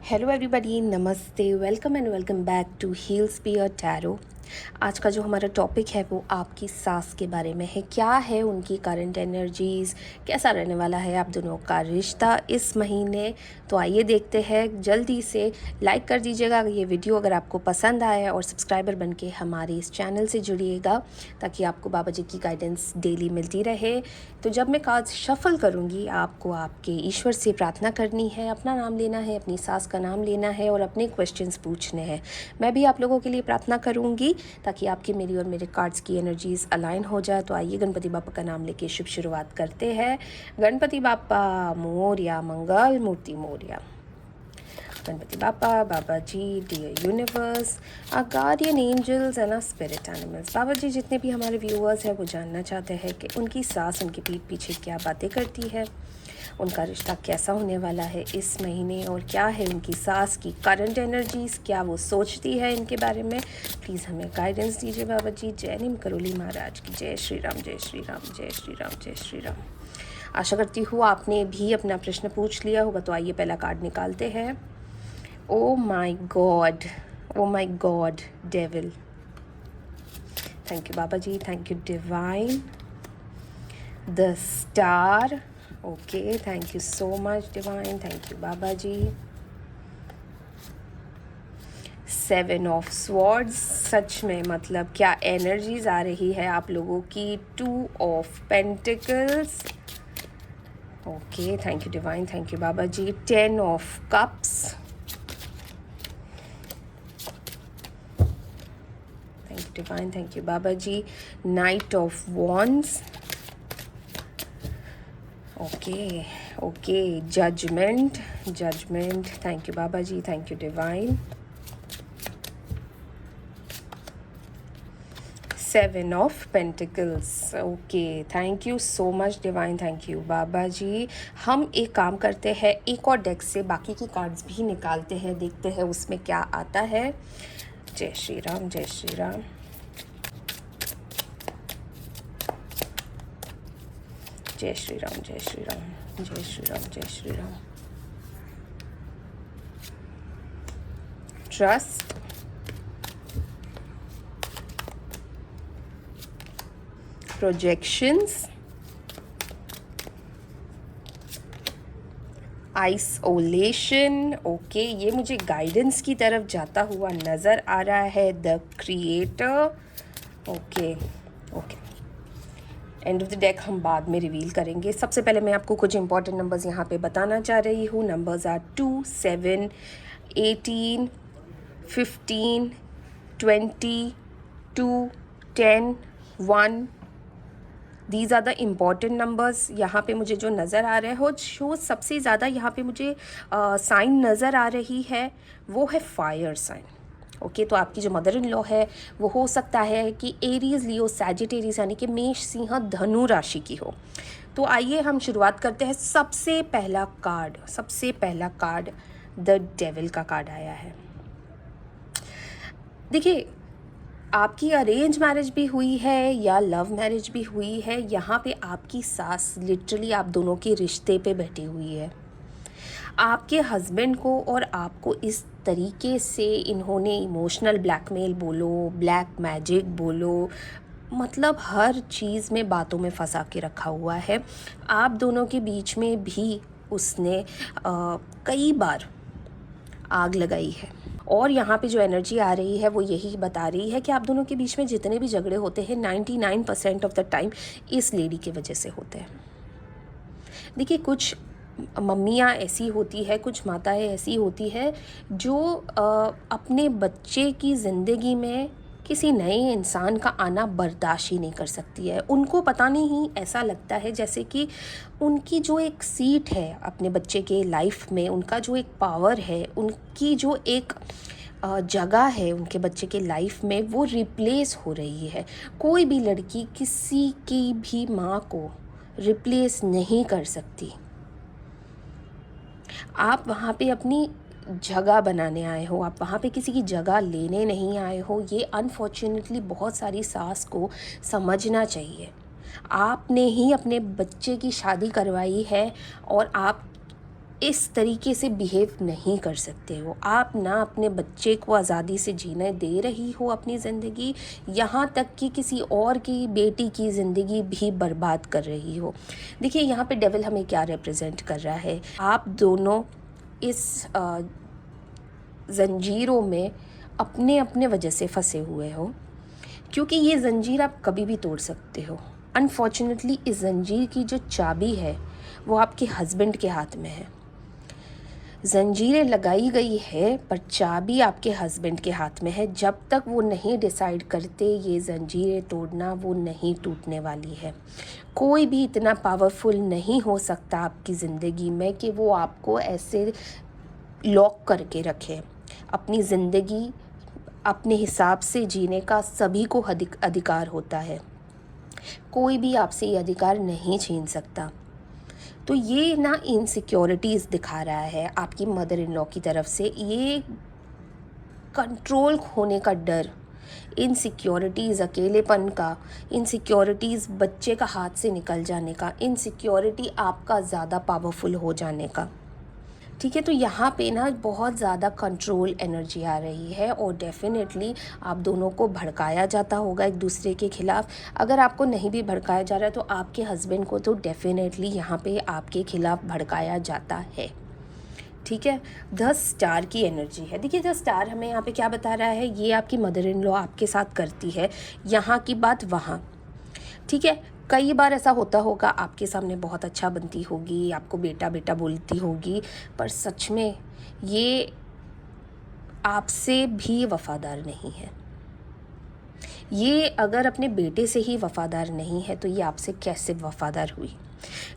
Hello everybody, नमस्ते, welcome and welcome back to Heal Spear Tarot. आज का जो हमारा टॉपिक है वो आपकी सास के बारे में है। क्या है उनकी करंट एनर्जीज़, कैसा रहने वाला है आप दोनों का रिश्ता इस महीने। तो आइए देखते हैं। जल्दी से लाइक कर दीजिएगा ये वीडियो अगर आपको पसंद आया, और सब्सक्राइबर बन के हमारे इस चैनल से जुड़िएगा ताकि आपको बाबा जी की गाइडेंस डेली मिलती रहे। तो जब मैं कार्ड्स शफल करूँगी, आपको आपके ईश्वर से प्रार्थना करनी है, अपना नाम लेना है, अपनी सास का नाम लेना है और अपने क्वेश्चंस पूछने हैं। मैं भी आप लोगों के लिए प्रार्थना करूँगी ताकि आपकी, मेरी और मेरे कार्ड्स की एनर्जीज़ अलाइन हो जाए। तो आइए गणपति बापा का नाम लेके शुभ शुरुआत करते हैं। गणपति बापा मोरया, मंगल मूर्ति मोरया। गणपति बापा, बाबा जी, dear universe, our guardian angels and our spirit animals. बाबा जी, जितने भी हमारे व्यूअर्स हैं वो जानना चाहते हैं कि उनकी सास उनकी पीठ पीछे क्या बातें करती है, उनका रिश्ता कैसा होने वाला है इस महीने, और क्या है उनकी सास की करंट एनर्जीज़, क्या वो सोचती है इनके बारे में। प्लीज़ हमें गाइडेंस दीजिए बाबा जी। जय नीम करोली महाराज की जय। श्री राम, जय श्री राम, जय श्री राम, जय श्री राम। आशा करती हूँ आपने भी अपना प्रश्न पूछ लिया होगा। तो आइए पहला कार्ड निकालते हैं। Oh my God, oh my God, devil. Thank you, Baba Ji. Thank you, Divine. The Star. Okay, thank you so much, Divine. Thank you, Baba Ji. Seven of Swords. सच में मतलब क्या एनर्जीज आ रही है आप लोगों की। Two of Pentacles. Okay, thank you, Divine. Thank you, Baba Ji. 10 of Cups. Divine, thank you, Baba Ji. Knight of Wands. Okay, Judgment. Thank you, Baba Ji. Thank you, Divine. 7 of Pentacles. Okay, thank you so much, Divine. Thank you, Baba जी। हम एक काम करते हैं, एक और deck से बाकी की कार्ड्स भी निकालते हैं, देखते हैं उसमें क्या आता है। जय श्री राम, जय श्री राम। जय श्री राम, जय श्री राम, जय श्री राम, जय Shri Ram. Trust, projections, isolation. Okay, ये मुझे गाइडेंस की तरफ जाता हुआ नज़र आ रहा है। The creator. Okay, end of the deck हम बाद में रिवील करेंगे। सबसे पहले मैं आपको कुछ इंपॉर्टेंट नंबर्स यहाँ पे बताना चाह रही हूँ। Numbers are 2, 7, 18, 15, 20, 2, 10, 1। These are the important numbers. यहाँ पे मुझे जो नज़र आ रहा है हो, जो सबसे ज़्यादा यहाँ पे मुझे साइन नज़र आ रही है वो है फायर साइन। ओके, तो आपकी जो मदर इन लॉ है वो हो सकता है कि एरीज, लियो, सैजिटेरियस यानी कि मेष, सिंह, धनु राशि की हो। तो आइए हम शुरुआत करते हैं। सबसे पहला कार्ड द डेविल का कार्ड आया है। देखिए, आपकी अरेंज मैरिज भी हुई है या लव मैरिज भी हुई है, यहाँ पे आपकी सास लिटरली आप दोनों के रिश्ते पे बैठी हुई है। आपके हस्बैंड को और आपको इस तरीके से इन्होंने इमोशनल ब्लैकमेल बोलो, ब्लैक मैजिक बोलो, मतलब हर चीज़ में बातों में फंसा के रखा हुआ है। आप दोनों के बीच में भी उसने कई बार आग लगाई है। और यहाँ पे जो एनर्जी आ रही है वो यही बता रही है कि आप दोनों के बीच में जितने भी झगड़े होते हैं 99% ऑफ द टाइम इस लेडी की वजह से होते हैं। देखिए, कुछ मम्मियाँ ऐसी होती है, कुछ माताएं ऐसी होती है जो अपने बच्चे की ज़िंदगी में किसी नए इंसान का आना बर्दाश्त ही नहीं कर सकती है। उनको पता नहीं, ऐसा लगता है जैसे कि उनकी जो एक सीट है अपने बच्चे के लाइफ में, उनका जो एक पावर है, उनकी जो एक जगह है उनके बच्चे के लाइफ में, वो रिप्लेस हो रही है। कोई भी लड़की किसी की भी माँ को रिप्लेस नहीं कर सकती। आप वहाँ पे अपनी जगह बनाने आए हो, आप वहाँ पे किसी की जगह लेने नहीं आए हो। ये अनफॉर्चुनेटली बहुत सारी सास को समझना चाहिए। आपने ही अपने बच्चे की शादी करवाई है और आप इस तरीके से बिहेव नहीं कर सकते हो। आप ना अपने बच्चे को आज़ादी से जीने दे रही हो अपनी ज़िंदगी, यहाँ तक कि किसी और की बेटी की ज़िंदगी भी बर्बाद कर रही हो। देखिए यहाँ पे डेविल हमें क्या रिप्रेजेंट कर रहा है। आप दोनों इस ज़ंजीरों में अपने अपने वजह से फंसे हुए हो, क्योंकि ये ज़ंजीर आप कभी भी तोड़ सकते हो। अनफॉर्चुनेटली इस ज़ंजीर की जो चाबी है वो आपके हस्बैंड के हाथ में है। ज़ंजीरें लगाई गई है पर चाबी आपके हस्बैंड के हाथ में है। जब तक वो नहीं डिसाइड करते ये ज़ंजीरें तोड़ना, वो नहीं टूटने वाली है। कोई भी इतना पावरफुल नहीं हो सकता आपकी ज़िंदगी में कि वो आपको ऐसे लॉक करके रखे। अपनी ज़िंदगी अपने हिसाब से जीने का सभी को अधिकार होता है। कोई भी आपसे ये अधिकार नहीं छीन सकता। तो ये ना इनसिक्योरिटीज़ दिखा रहा है आपकी मदर इन लॉ की तरफ से। ये कंट्रोल खोने का डर, इनसिक्योरिटीज़ अकेलेपन का, इनसिक्योरिटीज़ बच्चे का हाथ से निकल जाने का, इनसिक्योरिटी आपका ज़्यादा पावरफुल हो जाने का। ठीक है, तो यहाँ पे ना बहुत ज़्यादा कंट्रोल एनर्जी आ रही है और डेफिनेटली आप दोनों को भड़काया जाता होगा एक दूसरे के ख़िलाफ़। अगर आपको नहीं भी भड़काया जा रहा है तो आपके हस्बैंड को तो डेफिनेटली यहाँ पे आपके ख़िलाफ़ भड़काया जाता है। ठीक है, 10 स्टार की एनर्जी है। देखिए 10 स्टार हमें यहाँ पे क्या बता रहा है, ये आपकी मदर इन लॉ आपके साथ करती है यहाँ की बात वहाँ। ठीक है, कई बार ऐसा होता होगा आपके सामने बहुत अच्छा बनती होगी, आपको बेटा बेटा बोलती होगी, पर सच में ये आपसे भी वफ़ादार नहीं है। ये अगर अपने बेटे से ही वफ़ादार नहीं है तो ये आपसे कैसे वफ़ादार हुई।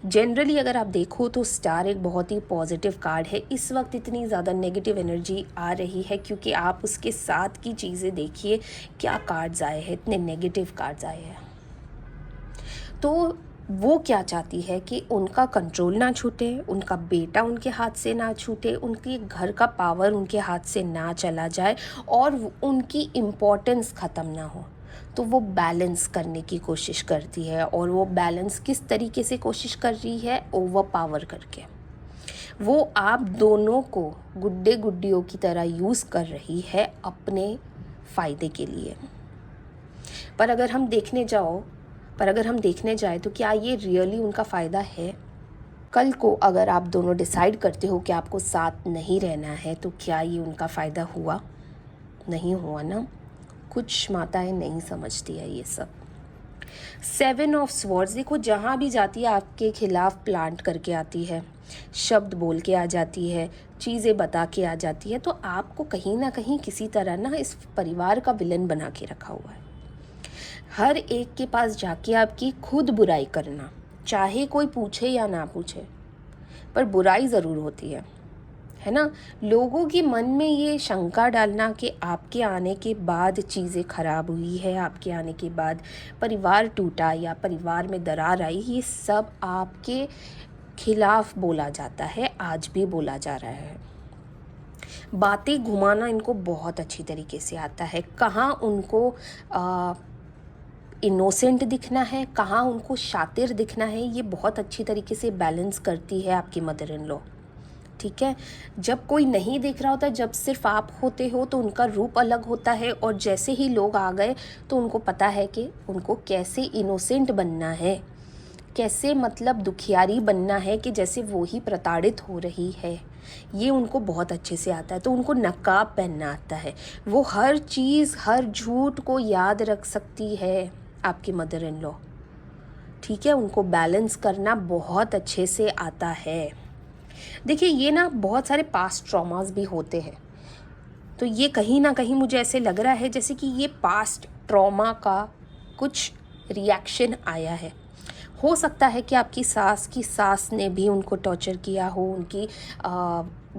जनरली अगर आप देखो तो स्टार एक बहुत ही पॉजिटिव कार्ड है। इस वक्त इतनी ज़्यादा नेगेटिव एनर्जी आ रही है क्योंकि आप उसके साथ की चीज़ें देखिए, क्या कार्ड्स आए हैं, इतने नेगेटिव कार्ड्स आए हैं। तो वो क्या चाहती है कि उनका कंट्रोल ना छूटे, उनका बेटा उनके हाथ से ना छूटे, उनके घर का पावर उनके हाथ से ना चला जाए और उनकी इम्पोर्टेंस ख़त्म ना हो। तो वो बैलेंस करने की कोशिश करती है और वो बैलेंस किस तरीके से कोशिश कर रही है, ओवर पावर करके। वो आप दोनों को गुड्डे गुड्डियों की तरह यूज़ कर रही है अपने फ़ायदे के लिए। पर अगर हम देखने जाए तो क्या ये रियली उनका फ़ायदा है? कल को अगर आप दोनों डिसाइड करते हो कि आपको साथ नहीं रहना है तो क्या ये उनका फ़ायदा हुआ? नहीं हुआ ना। कुछ माताएं नहीं समझती है ये सब। 7 ऑफ स्वॉर्ड्स देखो, जहाँ भी जाती है आपके खिलाफ़ प्लांट करके आती है, शब्द बोल के आ जाती है, चीज़ें बता के आ जाती है। तो आपको कहीं ना कहीं किसी तरह ना इस परिवार का विलन बना के रखा हुआ है। हर एक के पास जाके आपकी खुद बुराई करना, चाहे कोई पूछे या ना पूछे, पर बुराई ज़रूर होती है ना। लोगों के मन में ये शंका डालना कि आपके आने के बाद चीज़ें ख़राब हुई है, आपके आने के बाद परिवार टूटा या परिवार में दरार आई, ये सब आपके खिलाफ़ बोला जाता है, आज भी बोला जा रहा है। बातें घुमाना इनको बहुत अच्छी तरीके से आता है। कहाँ उनको इनोसेंट दिखना है, कहाँ उनको शातिर दिखना है, ये बहुत अच्छी तरीके से बैलेंस करती है आपकी मदर इन लॉ। ठीक है, जब कोई नहीं देख रहा होता, जब सिर्फ आप होते हो तो उनका रूप अलग होता है और जैसे ही लोग आ गए तो उनको पता है कि उनको कैसे इनोसेंट बनना है, कैसे मतलब दुखियारी बनना है कि जैसे वो ही प्रताड़ित हो रही है। ये उनको बहुत अच्छे से आता है। तो उनको नकाब पहनना आता है। वो हर चीज़, हर झूठ को याद रख सकती है आपकी मदर इन लॉ। ठीक है, उनको बैलेंस करना बहुत अच्छे से आता है। देखिए ये ना बहुत सारे पास्ट ट्रॉमास भी होते हैं, तो ये कहीं ना कहीं मुझे ऐसे लग रहा है जैसे कि ये पास्ट ट्रॉमा का कुछ रिएक्शन आया है। हो सकता है कि आपकी सास ने भी उनको टॉर्चर किया हो, उनकी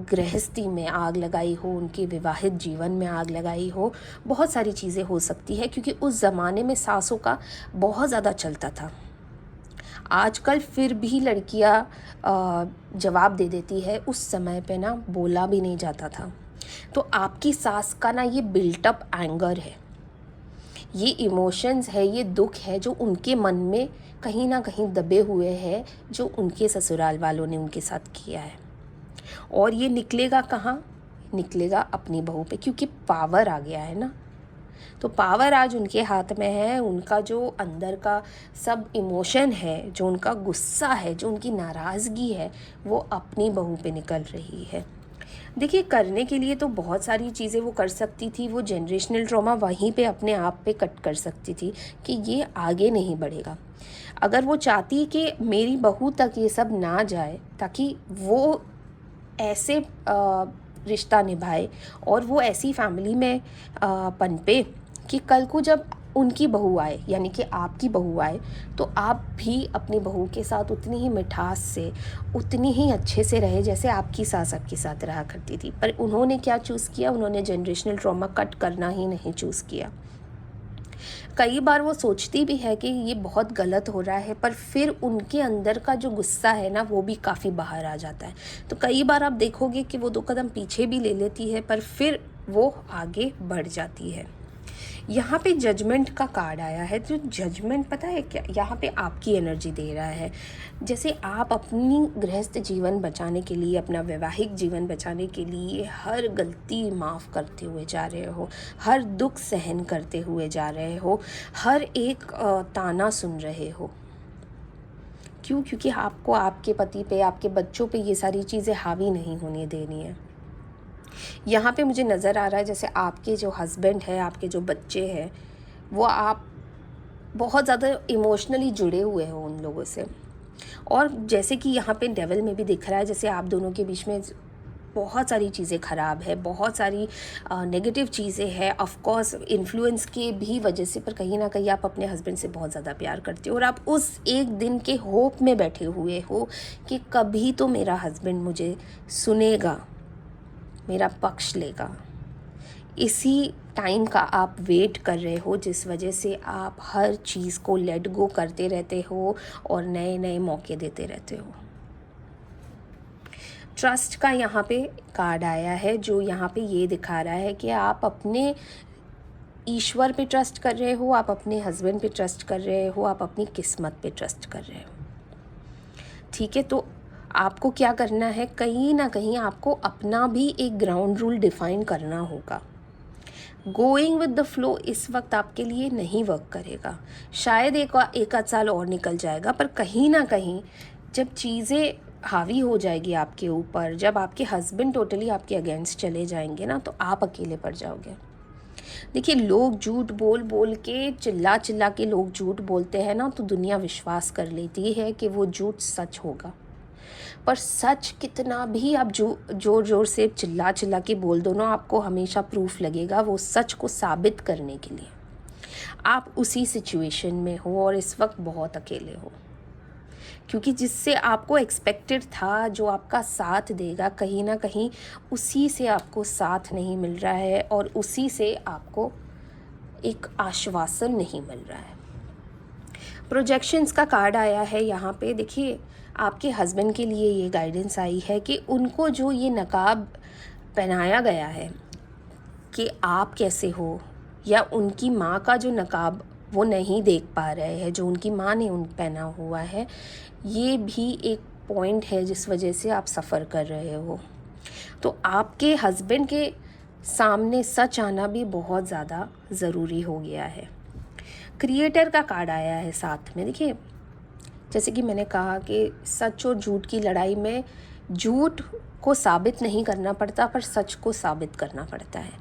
गृहस्थी में आग लगाई हो, उनके विवाहित जीवन में आग लगाई हो। बहुत सारी चीज़ें हो सकती है क्योंकि उस ज़माने में सासों का बहुत ज़्यादा चलता था। आजकल फिर भी लड़कियां जवाब दे देती है, उस समय पे ना बोला भी नहीं जाता था। तो आपकी सास का ना ये बिल्टअप एंगर है, ये इमोशंस है, ये दुख है जो उनके मन में कहीं ना कहीं दबे हुए हैं, जो उनके ससुराल वालों ने उनके साथ किया है। और ये निकलेगा कहाँ? निकलेगा अपनी बहू पे, क्योंकि पावर आ गया है ना। तो पावर आज उनके हाथ में है। उनका जो अंदर का सब इमोशन है, जो उनका गुस्सा है, जो उनकी नाराज़गी है, वो अपनी बहू पे निकल रही है। देखिए, करने के लिए तो बहुत सारी चीज़ें वो कर सकती थी। वो जनरेशनल ट्रॉमा वहीं पे अपने आप पे कट कर सकती थी कि ये आगे नहीं बढ़ेगा। अगर वो चाहती कि मेरी बहू तक ये सब ना जाए, ताकि वो ऐसे रिश्ता निभाए और वो ऐसी फैमिली में पनपे कि कल को जब उनकी बहू आए, यानी कि आपकी बहू आए, तो आप भी अपनी बहू के साथ उतनी ही मिठास से, उतनी ही अच्छे से रहे जैसे आपकी सास आपके साथ रहा करती थी। पर उन्होंने क्या चूज़ किया? उन्होंने जनरेशनल ट्रॉमा कट करना ही नहीं चूज़ किया। कई बार वो सोचती भी है कि ये बहुत गलत हो रहा है, पर फिर उनके अंदर का जो गुस्सा है ना, वो भी काफ़ी बाहर आ जाता है। तो कई बार आप देखोगे कि वो 2 कदम पीछे भी ले लेती है, पर फिर वो आगे बढ़ जाती है। यहाँ पे जजमेंट का कार्ड आया है। तो जजमेंट पता है क्या? यहाँ पे आपकी एनर्जी दे रहा है। जैसे आप अपनी गृहस्थ जीवन बचाने के लिए, अपना वैवाहिक जीवन बचाने के लिए हर गलती माफ़ करते हुए जा रहे हो, हर दुख सहन करते हुए जा रहे हो, हर एक ताना सुन रहे हो। क्यों? क्योंकि आपको आपके पति पे, आपके बच्चों पे ये सारी चीज़ें हावी नहीं होने देनी है। यहाँ पे मुझे नज़र आ रहा है जैसे आपके जो हस्बैंड है, आपके जो बच्चे हैं, वो आप बहुत ज़्यादा इमोशनली जुड़े हुए हो उन लोगों से। और जैसे कि यहाँ पे डेविल में भी दिख रहा है, जैसे आप दोनों के बीच में बहुत सारी चीज़ें ख़राब है, बहुत सारी नेगेटिव चीज़ें हैं। ऑफ कोर्स इन्फ्लुएंस के भी वजह से, पर कहीं ना कहीं आप अपने हस्बैंड से बहुत ज़्यादा प्यार करते हो और आप उस एक दिन के होप में बैठे हुए हो कि कभी तो मेरा हस्बैंड मुझे सुनेगा, मेरा पक्ष लेगा। इसी टाइम का आप वेट कर रहे हो, जिस वजह से आप हर चीज़ को लेट गो करते रहते हो और नए नए मौके देते रहते हो। ट्रस्ट का यहाँ पे कार्ड आया है, जो यहाँ पे ये दिखा रहा है कि आप अपने ईश्वर पे ट्रस्ट कर रहे हो, आप अपने हस्बैंड पे ट्रस्ट कर रहे हो, आप अपनी किस्मत पे ट्रस्ट कर रहे हो। ठीक है, तो आपको क्या करना है? कहीं ना कहीं आपको अपना भी एक ग्राउंड रूल डिफ़ाइन करना होगा। गोइंग विद द फ्लो इस वक्त आपके लिए नहीं वर्क करेगा। शायद एक आध साल और निकल जाएगा, पर कहीं ना कहीं जब चीज़ें हावी हो जाएगी आपके ऊपर, जब आपके हस्बैंड टोटली आपके अगेंस्ट चले जाएंगे ना, तो आप अकेले पड़ जाओगे। देखिए, लोग झूठ बोल बोल के, चिल्ला चिल्ला के लोग झूठ बोलते हैं ना, तो दुनिया विश्वास कर लेती है कि वो झूठ सच होगा। पर सच कितना भी आप जोर जोर से चिल्ला चिल्ला के बोल दो ना, आपको हमेशा प्रूफ लगेगा वो सच को साबित करने के लिए। आप उसी सिचुएशन में हो और इस वक्त बहुत अकेले हो, क्योंकि जिससे आपको एक्सपेक्टेड था, जो आपका साथ देगा, कहीं ना कहीं उसी से आपको साथ नहीं मिल रहा है और उसी से आपको एक आश्वासन नहीं मिल रहा है। प्रोजेक्शंस का कार्ड आया है यहाँ पे। देखिए, आपके हस्बैंड के लिए ये गाइडेंस आई है कि उनको जो ये नकाब पहनाया गया है कि आप कैसे हो, या उनकी माँ का जो नकाब वो नहीं देख पा रहे हैं, जो उनकी माँ ने उन पहना हुआ है, ये भी एक पॉइंट है जिस वजह से आप सफ़र कर रहे हो। तो आपके हस्बैंड के सामने सच आना भी बहुत ज़्यादा ज़रूरी हो गया है। क्रिएटर का कार्ड आया है साथ में। देखिए, जैसे कि मैंने कहा कि सच और झूठ की लड़ाई में झूठ को साबित नहीं करना पड़ता, पर सच को साबित करना पड़ता है।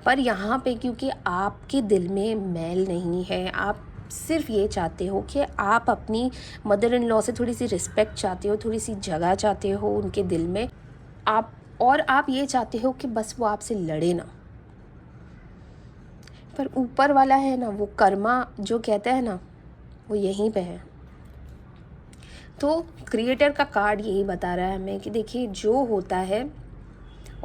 पर यहाँ पे क्योंकि आपके दिल में मैल नहीं है, आप सिर्फ ये चाहते हो कि आप अपनी मदर इन लॉ से थोड़ी सी रिस्पेक्ट चाहते हो, थोड़ी सी जगह चाहते हो उनके दिल में, आप ये चाहते हो कि बस वो आपसे लड़े ना। पर ऊपर वाला है ना, वो कर्मा जो कहता है ना, वो यहीं पे है। तो क्रिएटर का कार्ड यही बता रहा है हमें कि देखिए, जो होता है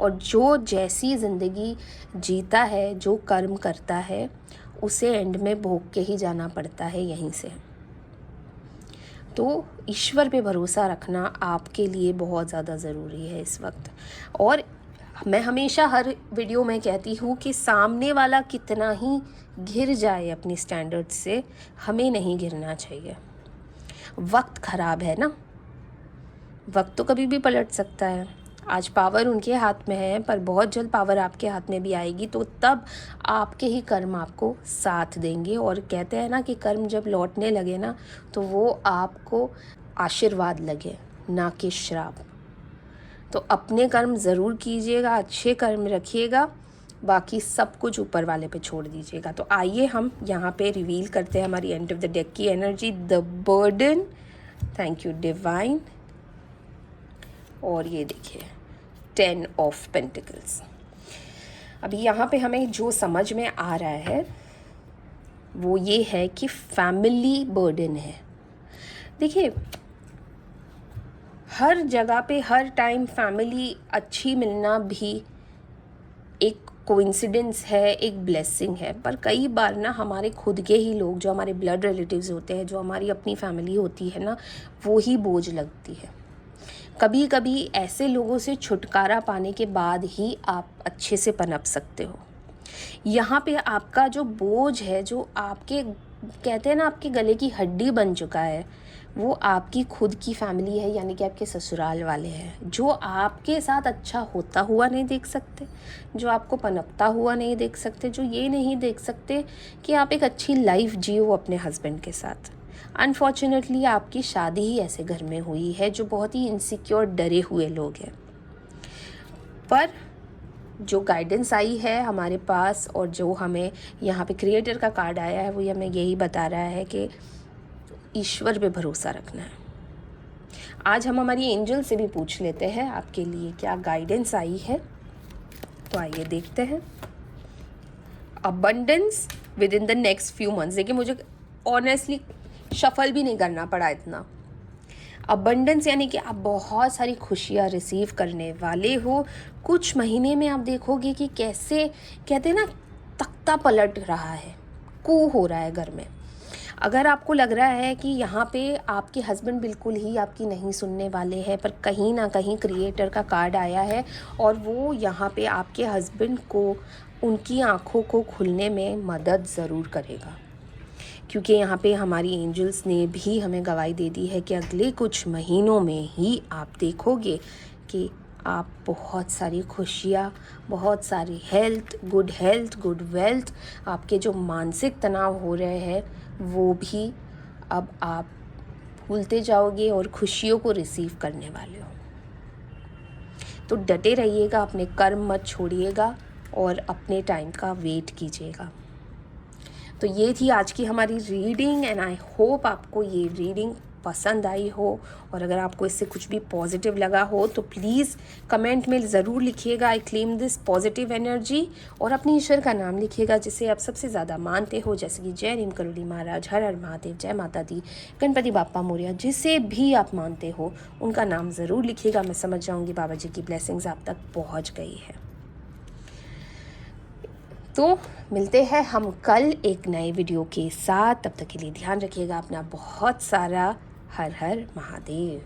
और जो जैसी ज़िंदगी जीता है, जो कर्म करता है, उसे एंड में भोग के ही जाना पड़ता है यहीं से। तो ईश्वर पे भरोसा रखना आपके लिए बहुत ज़्यादा ज़रूरी है इस वक्त। और मैं हमेशा हर वीडियो में कहती हूँ कि सामने वाला कितना ही घिर जाए अपनी स्टैंडर्ड से, हमें नहीं गिरना चाहिए। वक्त ख़राब है ना, वक्त तो कभी भी पलट सकता है। आज पावर उनके हाथ में है, पर बहुत जल्द पावर आपके हाथ में भी आएगी, तो तब आपके ही कर्म आपको साथ देंगे। और कहते हैं ना कि कर्म जब लौटने लगे ना, तो वो आपको आशीर्वाद लगे, ना कि श्राप। तो अपने कर्म ज़रूर कीजिएगा, अच्छे कर्म रखिएगा, बाकी सब कुछ ऊपर वाले पे छोड़ दीजिएगा। तो आइए हम यहाँ पे रिवील करते हैं हमारी एंड ऑफ द डेक की energy, the burden. Thank you divine. और ये देखिए 10 ऑफ पेंटिकल्स। अभी यहाँ पे हमें जो समझ में आ रहा है वो ये है कि फैमिली बर्डन है। देखिए, हर जगह पे हर टाइम फैमिली अच्छी मिलना भी एक कोइंसिडेंस है, एक ब्लेसिंग है। पर कई बार ना हमारे खुद के ही लोग, जो हमारे ब्लड रिलेटिव्स होते हैं, जो हमारी अपनी फैमिली होती है ना, वो ही बोझ लगती है। कभी कभी ऐसे लोगों से छुटकारा पाने के बाद ही आप अच्छे से पनप सकते हो। यहाँ पे आपका जो बोझ है, जो आपके कहते हैं ना आपके गले की हड्डी बन चुका है, वो आपकी खुद की फैमिली है, यानी कि आपके ससुराल वाले हैं, जो आपके साथ अच्छा होता हुआ नहीं देख सकते, जो आपको पनपता हुआ नहीं देख सकते, जो ये नहीं देख सकते कि आप एक अच्छी लाइफ जियो अपने हस्बैंड के साथ। अनफॉर्चुनेटली आपकी शादी ही ऐसे घर में हुई है, जो बहुत ही इनसिक्योर डरे हुए लोग हैं। पर जो गाइडेंस आई है हमारे पास, और जो हमें यहाँ पे क्रिएटर का कार्ड आया है, वो हमें यही बता रहा है कि ईश्वर पे भरोसा रखना है। आज हम हमारी एंजल से भी पूछ लेते हैं आपके लिए क्या गाइडेंस आई है। तो आइए देखते हैं। Abundance with in the next few months. देखिए, मुझे ऑनेस्टली शफल भी नहीं करना पड़ा इतना। अबंडेंस यानी कि आप बहुत सारी खुशियाँ रिसीव करने वाले हो। कुछ महीने में आप देखोगे कि कैसे कहते हैं ना, तख्ता पलट रहा है, कू हो रहा है घर में। अगर आपको लग रहा है कि यहाँ पे आपके हस्बैंड बिल्कुल ही आपकी नहीं सुनने वाले हैं, पर कहीं ना कहीं क्रिएटर का कार्ड आया है और वो यहाँ पे आपके हस्बैंड को उनकी आँखों को खुलने में मदद ज़रूर करेगा। क्योंकि यहाँ पे हमारी एंजल्स ने भी हमें गवाही दे दी है कि अगले कुछ महीनों में ही आप देखोगे कि आप बहुत सारी खुशियाँ, बहुत सारी हेल्थ, गुड वेल्थ, आपके जो मानसिक तनाव हो रहे हैं वो भी अब आप भूलते जाओगे और खुशियों को रिसीव करने वाले हो। तो डटे रहिएगा, अपने कर्म मत छोड़िएगा और अपने टाइम का वेट कीजिएगा। तो ये थी आज की हमारी रीडिंग, एंड आई होप आपको ये रीडिंग पसंद आई हो। और अगर आपको इससे कुछ भी पॉजिटिव लगा हो तो प्लीज़ कमेंट में ज़रूर लिखिएगा, I claim this positive energy. और अपनी ईश्वर का नाम लिखिएगा जिसे आप सबसे ज़्यादा मानते हो, जैसे कि जय नीम करोली महाराज, हर हर महादेव, जय माता दी, गणपति बाप्पा मोरया, जिसे भी आप मानते हो उनका नाम ज़रूर लिखिएगा। मैं समझ जाऊँगी बाबा जी की ब्लेसिंग्स आप तक पहुँच गई है। तो मिलते हैं हम कल एक नए वीडियो के साथ। तब तक के लिए ध्यान रखिएगा अपना बहुत सारा। हर हर महादेव।